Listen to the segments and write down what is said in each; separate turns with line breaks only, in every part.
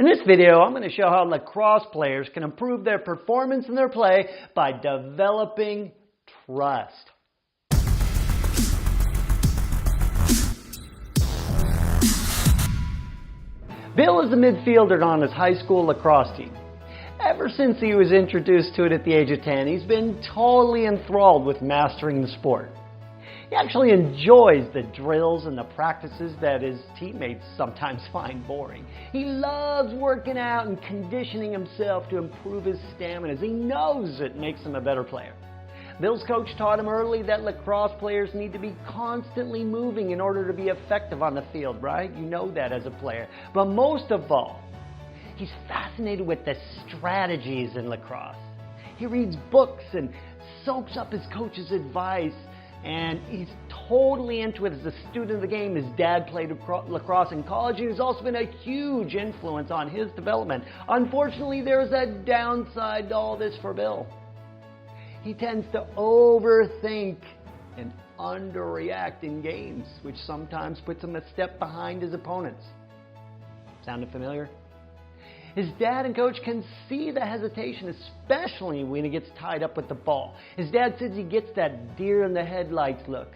In this video, I'm going to show how lacrosse players can improve their performance in their play by developing trust. Bill is a midfielder on his high school lacrosse team. Ever since he was introduced to it at the age of 10, he's been totally enthralled with mastering the sport. He actually enjoys the drills and the practices that his teammates sometimes find boring. He loves working out and conditioning himself to improve his stamina, as he knows it makes him a better player. Bill's coach taught him early that lacrosse players need to be constantly moving in order to be effective on the field, right? You know that as a player. But most of all, he's fascinated with the strategies in lacrosse. He reads books and soaks up his coach's advice, and he's totally into it as a student of the game. His dad played lacrosse in college, and he's also been a huge influence on his development. Unfortunately, there's a downside to all this for Bill. He tends to overthink and underreact in games, which sometimes puts him a step behind his opponents. Sounding familiar? His dad and coach can see the hesitation, especially when he gets tied up with the ball. His dad says he gets that deer in the headlights look.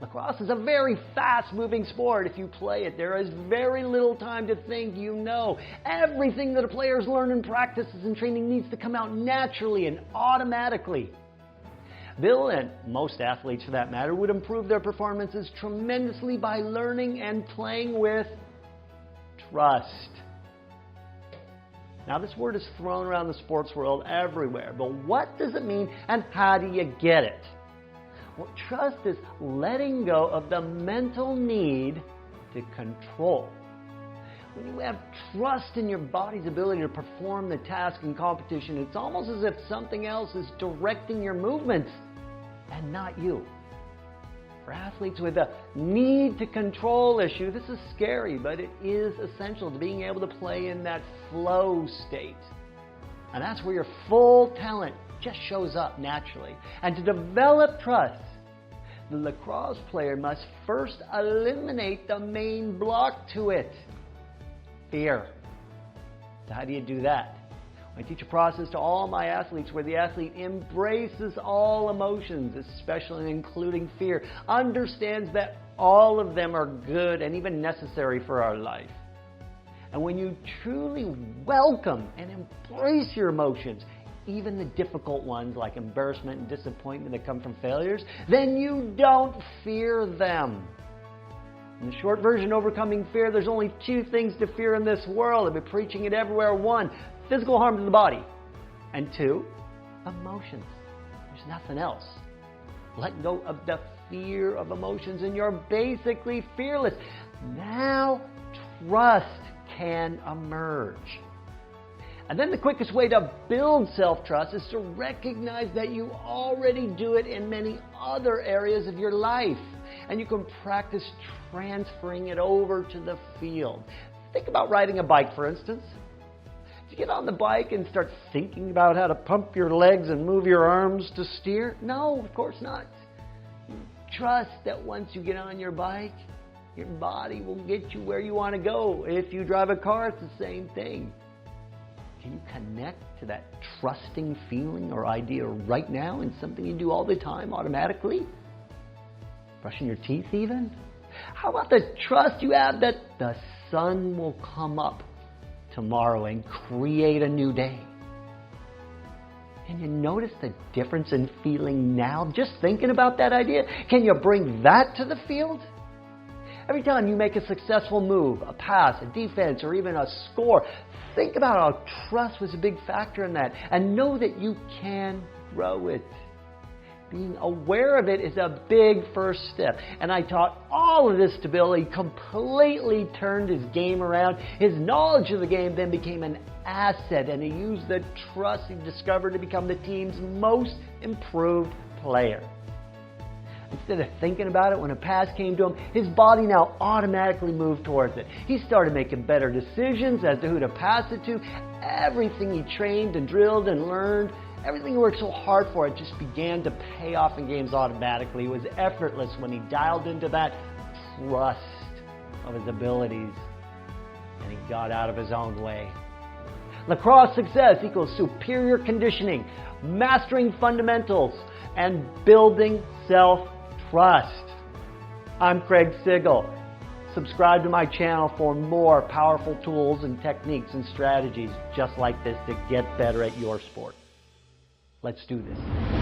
Lacrosse is a very fast-moving sport. If you play it, there is very little time to think. You know, everything that a player's learned in practices and training needs to come out naturally and automatically. Bill, and most athletes for that matter, would improve their performances tremendously by learning and playing with trust. Now, this word is thrown around the sports world everywhere, but what does it mean and how do you get it? Well, trust is letting go of the mental need to control. When you have trust in your body's ability to perform the task in competition, it's almost as if something else is directing your movements and not you. For athletes with a need to control issue, this is scary, but it is essential to being able to play in that flow state. And that's where your full talent just shows up naturally. And to develop trust, the lacrosse player must first eliminate the main block to it: fear. So how do you do that? I teach a process to all my athletes where the athlete embraces all emotions, especially including fear, understands that all of them are good and even necessary for our life. And when you truly welcome and embrace your emotions, even the difficult ones like embarrassment and disappointment that come from failures, then you don't fear them. In the short version, overcoming fear, there's only two things to fear in this world. I've been preaching it everywhere. One, physical harm to the body. And two, emotions. There's nothing else. Let go of the fear of emotions and you're basically fearless. Now, trust can emerge. And then the quickest way to build self-trust is to recognize that you already do it in many other areas of your life. And you can practice transferring it over to the field. Think about riding a bike, for instance. Do you get on the bike and start thinking about how to pump your legs and move your arms to steer? No, of course not. You trust that once you get on your bike, your body will get you where you want to go. If you drive a car, it's the same thing. Can you connect to that trusting feeling or idea right now in something you do all the time automatically? Brushing your teeth even? How about the trust you have that the sun will come up tomorrow and create a new day? Can you notice the difference in feeling now just thinking about that idea? Can you bring that to the field? Every time you make a successful move, a pass, a defense, or even a score, think about how trust was a big factor in that and know that you can grow it. Being aware of it is a big first step. And I taught all of this to Bill. He completely turned his game around. His knowledge of the game then became an asset, and he used the trust he discovered to become the team's most improved player. Instead of thinking about it when a pass came to him, his body now automatically moved towards it. He started making better decisions as to who to pass it to. Everything he trained and drilled and learned, everything he worked so hard for, it just began to pay off in games automatically. It was effortless when he dialed into that trust of his abilities. And he got out of his own way. Lacrosse success equals superior conditioning, mastering fundamentals, and building self-trust. I'm Craig Sigl. Subscribe to my channel for more powerful tools and techniques and strategies just like this to get better at your sport. Let's do this.